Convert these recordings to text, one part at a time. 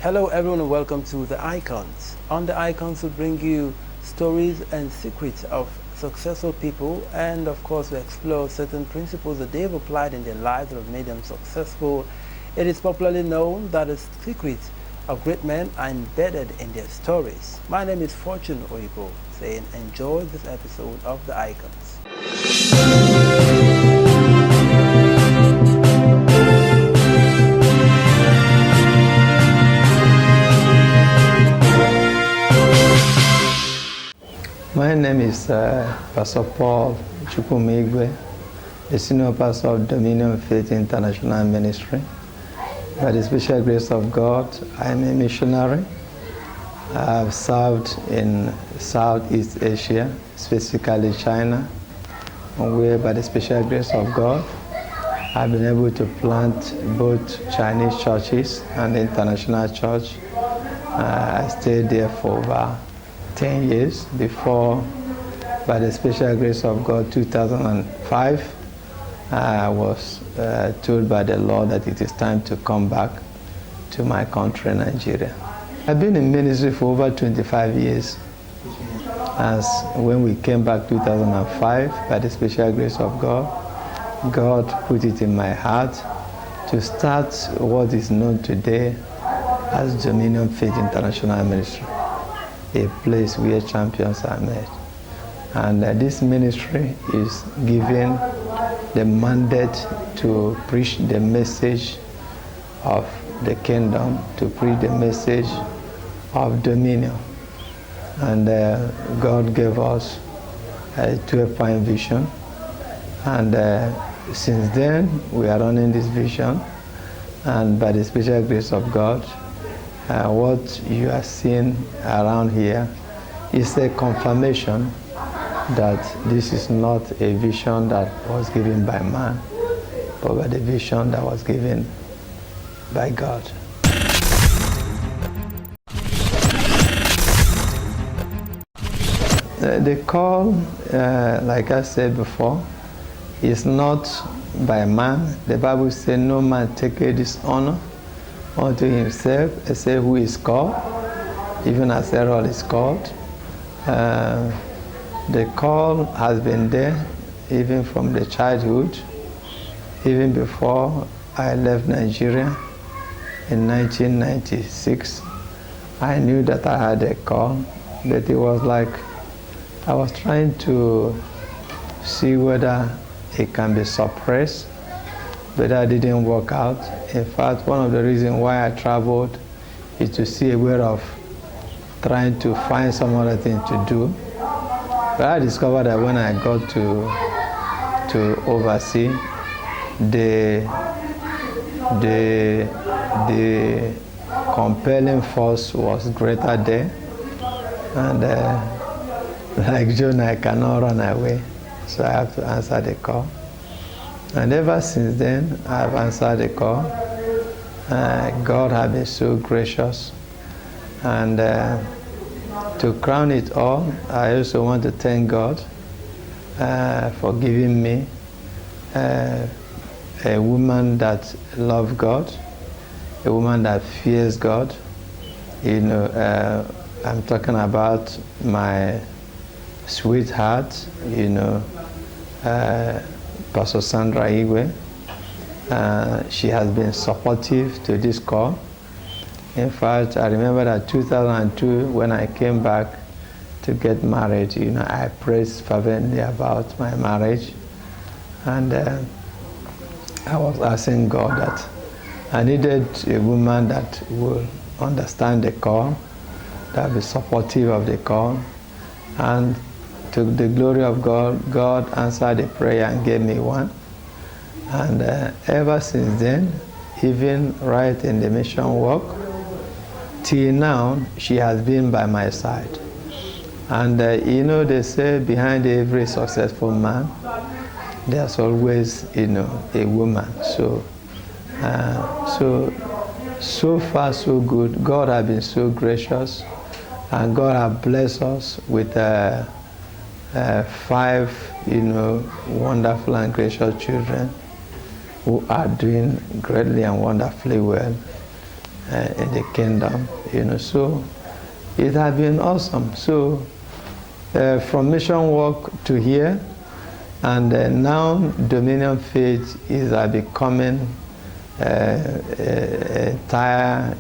Hello everyone and welcome to The Icons. On The Icons we bring you stories and secrets of successful people, and of course we explore certain principles that they've applied in their lives that have made them successful. It is popularly known that the secrets of great men are embedded in their stories. My name is Fortune Oyibo, saying enjoy this episode of The Icons. My name is Pastor Paul Igwe, the Senior Pastor of Dominion Faith International Ministry. By the special grace of God, I am a missionary. I have served in Southeast Asia, specifically China, where by the special grace of God, I've been able to plant both Chinese churches and the international church. I stayed there for over 10 years before, by the special grace of God, 2005, I was told by the Lord that it is time to come back to my country, Nigeria. I've been in ministry for over 25 years. As when we came back 2005, by the special grace of God, God put it in my heart to start what is known today as Dominion Faith International Ministry, a place where champions are made. And this ministry is given the mandate to preach the message of the kingdom, to preach the message of dominion. And God gave us a 12-point vision. And since then, we are running this vision. And by the special grace of God, what you are seeing around here is a confirmation that this is not a vision that was given by man, but by the vision that was given by God. The call, like I said before, is not by man. The Bible says no man taketh this honor unto himself, except who is called, even as Aaron is called. The call has been there even from the childhood, even before I left Nigeria in 1996. I knew that I had a call, but it was like I was trying to see whether it can be suppressed, but that didn't work out. In fact, one of the reasons why I traveled is to see a way of trying to find some other thing to do. But I discovered that when I got to oversee, the compelling force was greater there, and like Jonah, I cannot run away, so I have to answer the call. And ever since then, I've answered the call. God has been so gracious. And to crown it all, I also want to thank God for giving me a woman that loves God, a woman that fears God. You know, I'm talking about my sweetheart, you know, Pastor Sandra Igwe. She has been supportive to this call. In fact, I remember that 2002, when I came back to get married, you know, I prayed fervently about my marriage. And I was asking God that I needed a woman that will understand the call, that will be supportive of the call. And to the glory of God, God answered the prayer and gave me one. And ever since then, even right in the mission work, till now, she has been by my side. And you know, they say behind every successful man, there's always, you know, a woman. So far so good. God has been so gracious, and God has blessed us with 5, you know, wonderful and gracious children who are doing greatly and wonderfully well. in the kingdom. So it has been awesome. So from mission work to here, and now Dominion Faith is becoming entire,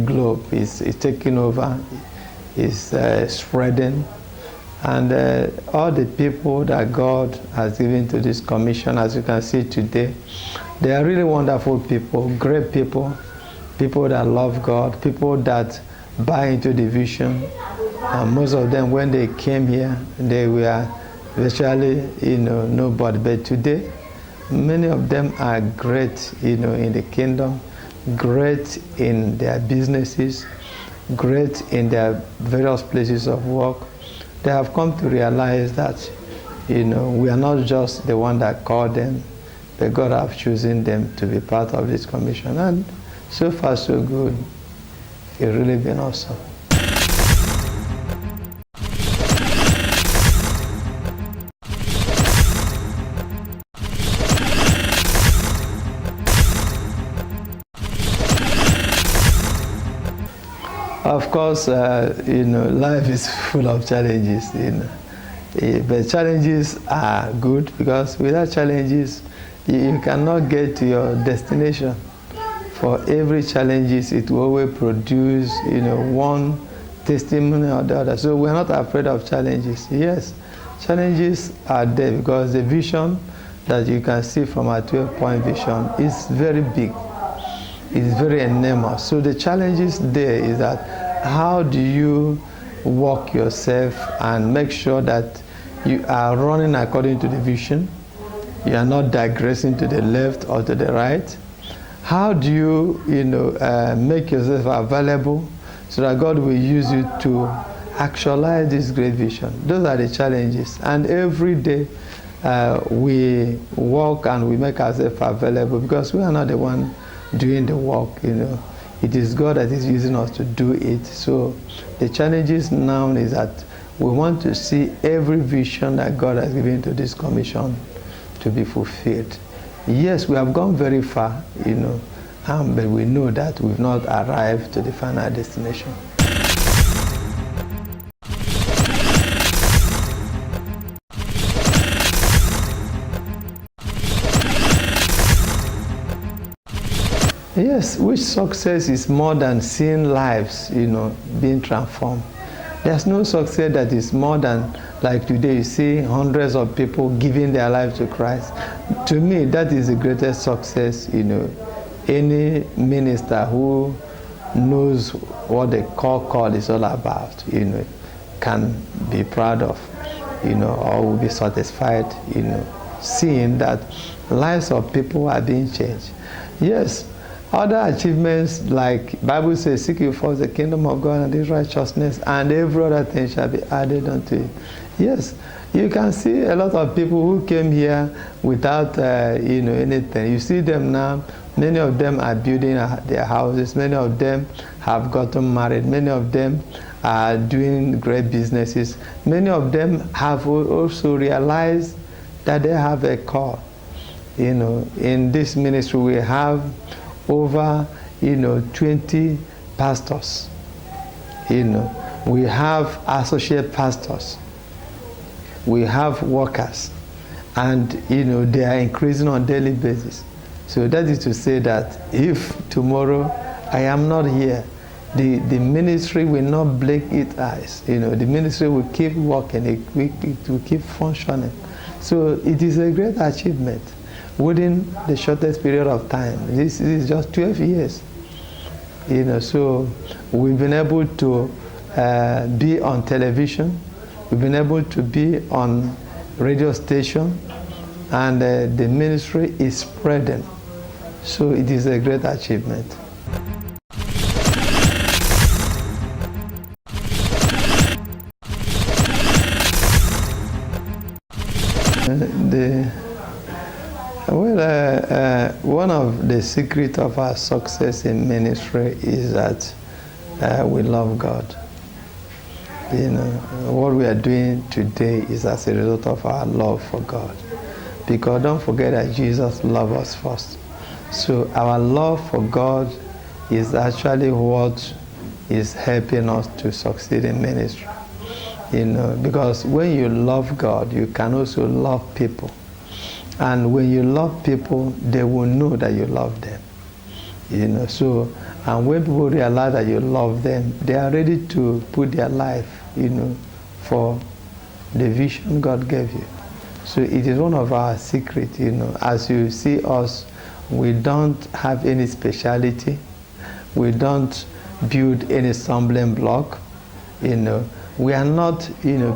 globe. Is taking over, is spreading, and all the people that God has given to this commission, as you can see today, they are really wonderful people, great people, people that love God, people that buy into the vision. And most of them, when they came here, they were virtually, nobody. But today, many of them are great, in the kingdom, great in their businesses, great in their various places of work. They have come to realize that, we are not just the one that called them, but God have chosen them to be part of this commission. And so far, so good. It's really been awesome. Of course, life is full of challenges, but challenges are good, because without challenges, you cannot get to your destination. For every challenges, it will always produce, one testimony or the other. So we're not afraid of challenges. Yes, challenges are there, because the vision that you can see from our 12-point vision is very big. It's very enormous. So the challenges there is that how do you walk yourself and make sure that you are running according to the vision, you are not digressing to the left or to the right. How do you, make yourself available so that God will use you to actualize this great vision? Those are the challenges. And every day we walk and we make ourselves available, because we are not the one doing the work. It is God that is using us to do it. So the challenges now is that we want to see every vision that God has given to this commission to be fulfilled. Yes, we have gone very far, but we know that we've not arrived to the final destination. Yes, which success is more than seeing lives, being transformed. There's no success that is more than, like today, you see hundreds of people giving their life to Christ. To me, that is the greatest success, any minister who knows what the call is all about, can be proud of, or will be satisfied, seeing that lives of people are being changed. Yes, other achievements, like Bible says, seek you first the kingdom of God and His righteousness, and every other thing shall be added unto you. Yes, you can see a lot of people who came here without, anything. You see them now. Many of them are building their houses. Many of them have gotten married. Many of them are doing great businesses. Many of them have also realized that they have a call. In this ministry, we have over 20 pastors. We have associate pastors, we have workers, and they are increasing on a daily basis. So that is to say that if tomorrow I am not here, the ministry will not blink its eyes. The ministry will keep working, it will keep functioning. So it is a great achievement within the shortest period of time. This is just 12 years. So we've been able to be on television, we've been able to be on radio station, and the ministry is spreading. So it is a great achievement. One of the secrets of our success in ministry is that we love God. What we are doing today is as a result of our love for God. Because don't forget that Jesus loved us first. So our love for God is actually what is helping us to succeed in ministry. Because when you love God, you can also love people. And when you love people, they will know that you love them. So, and when people realize that you love them, they are ready to put their life, for the vision God gave you. So it is one of our secrets, as you see us, we don't have any speciality. We don't build any stumbling block. We are not,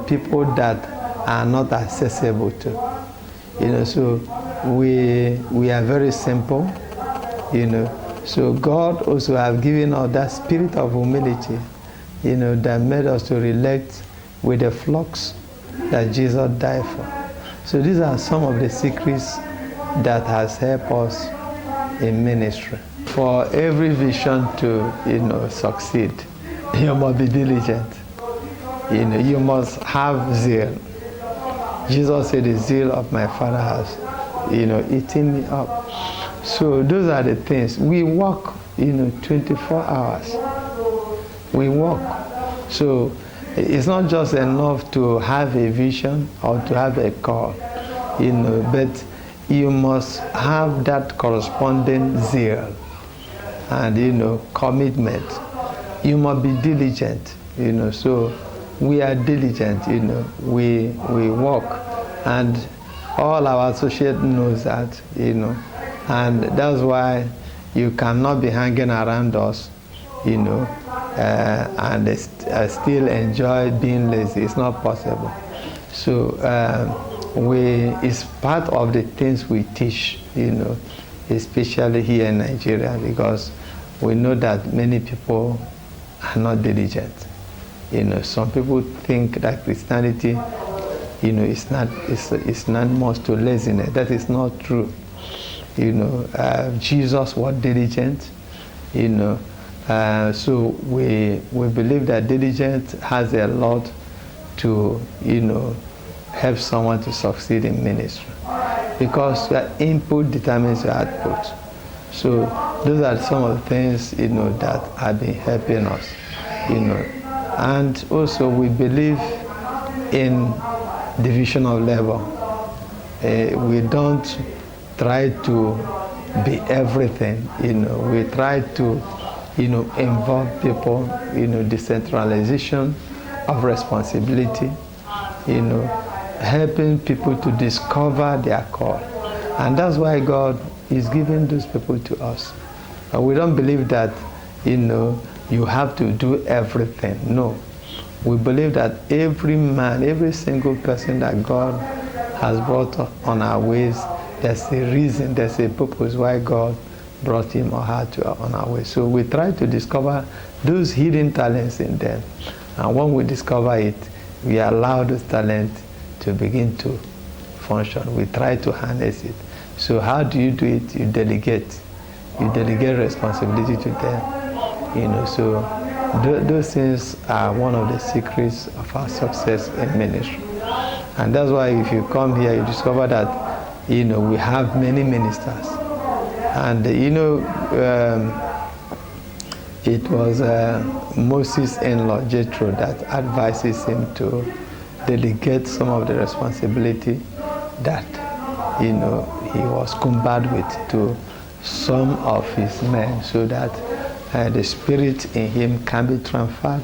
people that are not accessible to. So we are very simple, So God also have given us that spirit of humility, that made us to relate with the flocks that Jesus died for. So these are some of the secrets that has helped us in ministry. For every vision to, succeed, you must be diligent. You must have zeal. Jesus said, the zeal of my Father has, eaten me up. So those are the things. We work, 24 hours. We work. So it's not just enough to have a vision or to have a call, but you must have that corresponding zeal and, commitment. You must be diligent, So we are diligent, We work, and all our associates knows that, And that's why you cannot be hanging around us, and still enjoy being lazy. It's not possible. So it's part of the things we teach, especially here in Nigeria, because we know that many people are not diligent. Some people think that Christianity, it's not much to laziness. That is not true. Jesus was diligent, so we believe that diligence has a lot to, help someone to succeed in ministry, because your input determines your output. So those are some of the things, that have been helping us, and also we believe in division of labor. We don't try to be everything, we try to, involve people, decentralization of responsibility, helping people to discover their call. And that's why God is giving those people to us. We don't believe that, you have to do everything. No. We believe that every man, every single person that God has brought on our ways, there's a reason, there's a purpose why God brought him or her on our way. So we try to discover those hidden talents in them. And when we discover it, we allow those talents to begin to function. We try to harness it. So how do you do it? You delegate. You delegate responsibility to them. So those things are one of the secrets of our success in ministry. And that's why if you come here, you discover that we have many ministers. And it was Moses' in-law, Jethro, that advises him to delegate some of the responsibility that, he was cumbered with to some of his men, so that the spirit in him can be transferred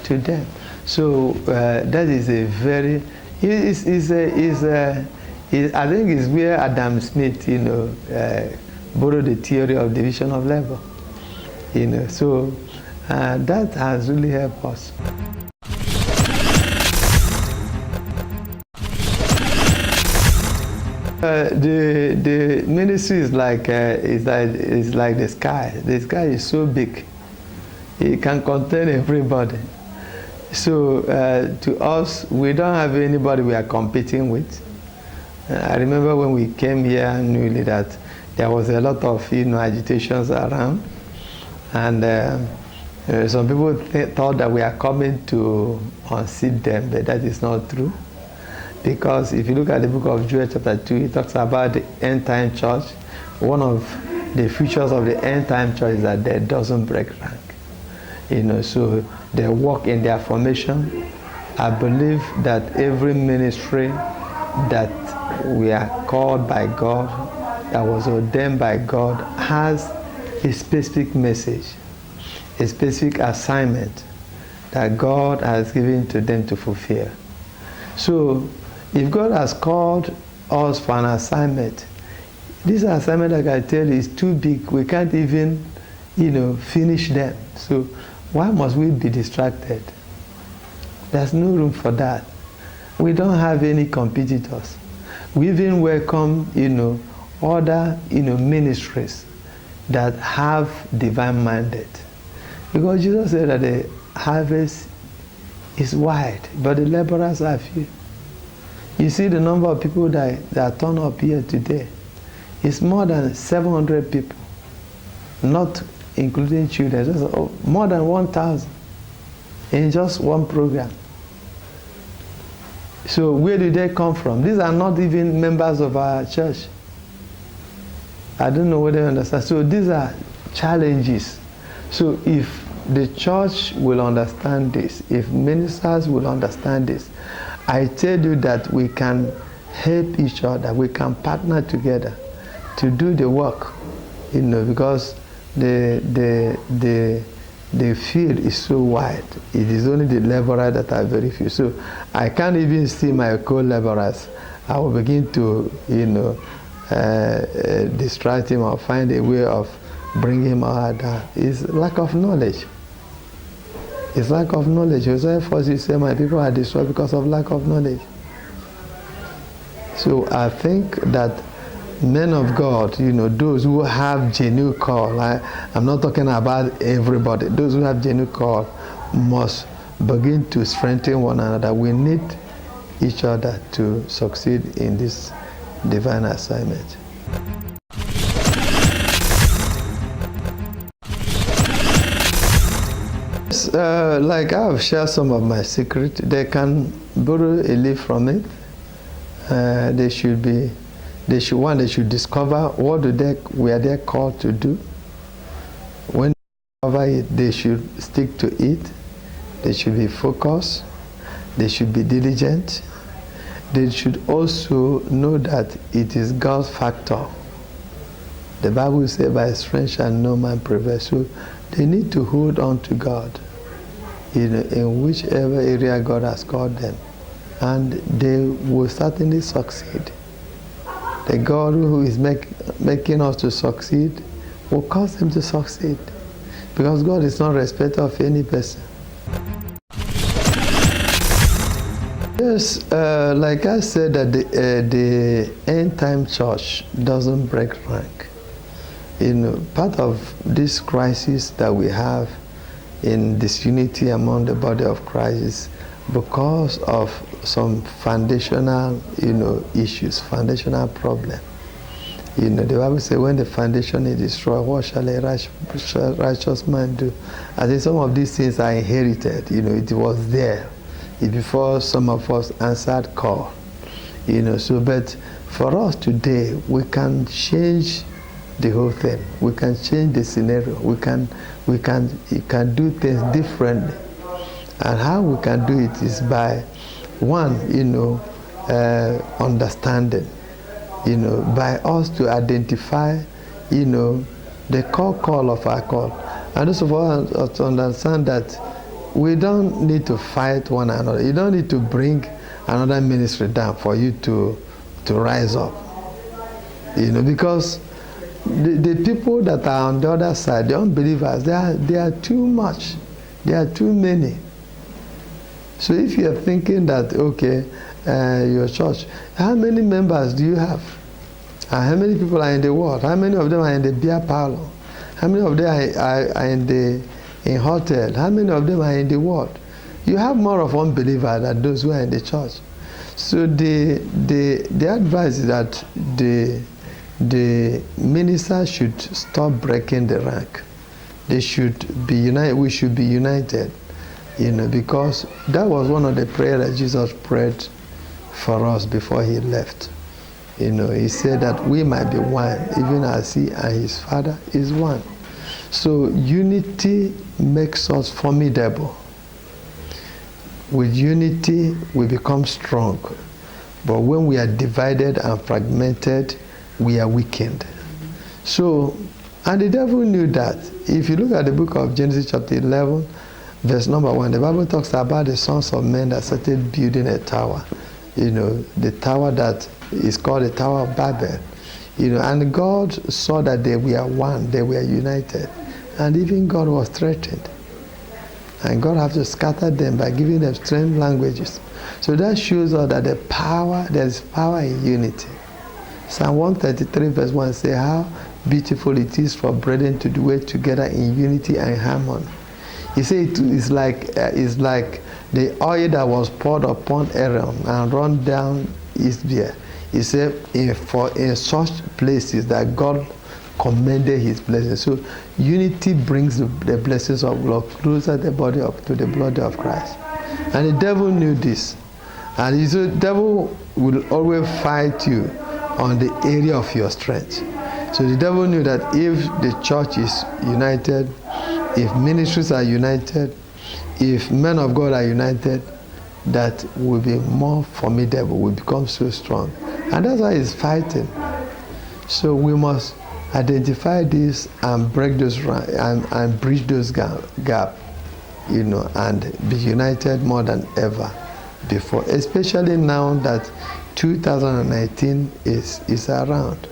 to them. So that is a very, I think it's where Adam Smith, borrowed the theory of division of labor. So that has really helped us. The ministry is like the sky. The sky is so big, it can contain everybody. So to us, we don't have anybody we are competing with. I remember when we came here newly that there was a lot of agitations around, and some people thought that we are coming to unseat them, but that is not true. Because if you look at the book of Joel chapter 2, it talks about the end time church. One of the features of the end time church is that they doesn't break rank. So they work in their formation. I believe that every ministry that we are called by God, that was ordained by God, has a specific message, a specific assignment that God has given to them to fulfill. So if God has called us for an assignment, this assignment, like I tell you, is too big. We can't even, finish them. So why must we be distracted? There's no room for that. We don't have any competitors. We even welcome, other, ministries that have divine mandate. Because Jesus said that the harvest is wide, but the laborers are few. You see the number of people that turn up here today. It's more than 700 people, not including children, just more than 1,000 in just one program. So where do they come from? These are not even members of our church. I don't know whether you understand. So these are challenges. So if the church will understand this, if ministers will understand this, I tell you that we can help each other, we can partner together to do the work, because the field is so wide. It is only the laborers that are very few. So I can't even see my co-laborers. I will begin to, distract him or find a way of bringing him out. It's lack of knowledge. It's lack of knowledge. Joseph first you say, my people are destroyed because of lack of knowledge. So I think that men of God, those who have genuine call, I'm not talking about everybody, those who have genuine call must begin to strengthen one another. We need each other to succeed in this divine assignment. Like I've shared some of my secret, they can borrow a leaf from it. They should discover what were they called to do. When they discover it, they should stick to it. They should be focused. They should be diligent. They should also know that it is God's factor. The Bible says, by strength shall no man prevail. So they need to hold on to God in whichever area God has called them. And they will certainly succeed. The God who is making us to succeed will cause them to succeed. Because God is not a respecter of any person. Yes, like I said, that the end time church doesn't break rank. Part of this crisis that we have in disunity among the body of Christ is because of some foundational, issues, foundational problem. The Bible says, when the foundation is destroyed, what shall a righteous man do? I think some of these things are inherited. It was there before some of us answered call. But for us today, we can change the whole thing. We can change the scenario. We can do things differently. And how we can do it is by one, understanding, by us to identify, the call of our call. And also for us to understand that we don't need to fight one another. You don't need to bring another ministry down for you to rise up. Because the people that are on the other side, the unbelievers, they are too much. They are too many. So if you are thinking that, okay, your church, how many members do you have? How many people are in the world? How many of them are in the beer parlor? How many of them are in hotel? How many of them are in the world? You have more of unbelievers than those who are in the church. So the advice is that the minister should stop breaking the rank. They should be united. We should be united, because that was one of the prayers that Jesus prayed for us before he left. He said that we might be one, even as he and his Father is one. So unity makes us formidable. With unity, we become strong. But when we are divided and fragmented, we are weakened. So, and the devil knew that. If you look at the book of Genesis chapter 11, verse number 1, the Bible talks about the sons of men that started building a tower. The tower that is called the Tower of Babel. And God saw that they were one, they were united. And even God was threatened. And God had to scatter them by giving them strange languages. So that shows us that there is power in unity. Psalm 133 verse 1 says, how beautiful it is for brethren to dwell together in unity and harmony. He said it's like the oil that was poured upon Aaron and run down his beard. He said, in such places that God commended his blessings. So unity brings the blessings of God closer to the body of Christ. And the devil knew this. And the devil will always fight you on the area of your strength. So the devil knew that if the church is united, if ministries are united, if men of God are united, that will be more formidable, will become so strong. And that's why he's fighting. So we must identify this and break those and bridge those gap, and be united more than ever before, especially now that 2019 is around.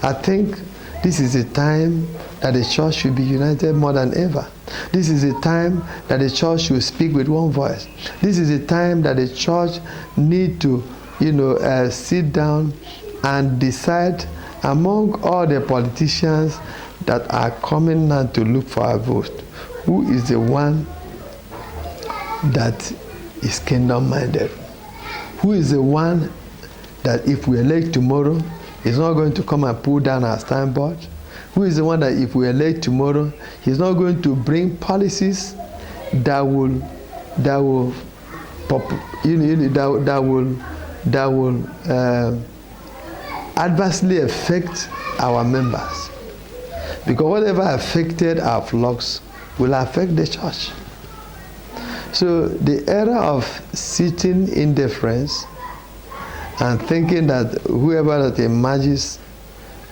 I think this is a time that the church should be united more than ever. This is a time that the church should speak with one voice. This is a time that the church need to, sit down and decide among all the politicians that are coming now to look for a vote, who is the one that is kingdom-minded? Who is the one that if we elect tomorrow, is not going to come and pull down our signboard? Who is the one that if we elect tomorrow, he's not going to bring policies that will adversely affect our members? Because whatever affected our flocks will affect the church. So the era of sitting indifference and thinking that whoever that emerges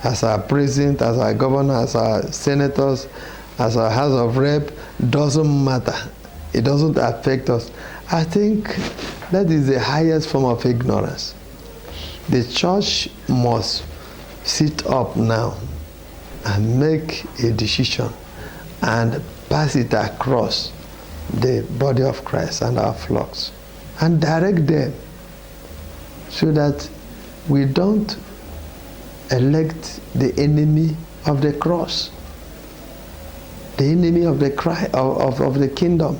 as our president, as our governor, as our senators, as our House of Rep, doesn't matter. It doesn't affect us. I think that is the highest form of ignorance. The church must sit up now and make a decision and pass it across the body of Christ and our flocks and direct them so that we don't elect the enemy of the cross, the enemy of the of the kingdom.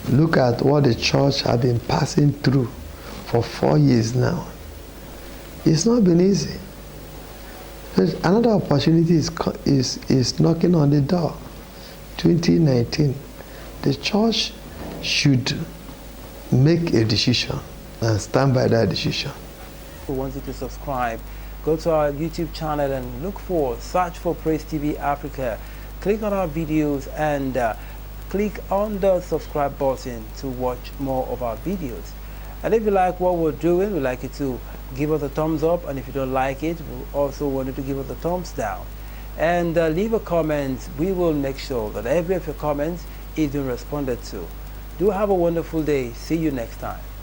Look at what the church has been passing through for 4 years now. It's not been easy. There's another opportunity is knocking on the door. 2019. The church should make a decision and stand by that decision. We want you to subscribe. Go to our YouTube channel and search for Praiz TV Africa. Click on our videos and click on the subscribe button to watch more of our videos. And if you like what we're doing, we'd like you to give us a thumbs up, and if you don't like it, we also want you to give us a thumbs down. And leave a comment. We will make sure that every of your comments is being responded to. Do have a wonderful day. See you next time.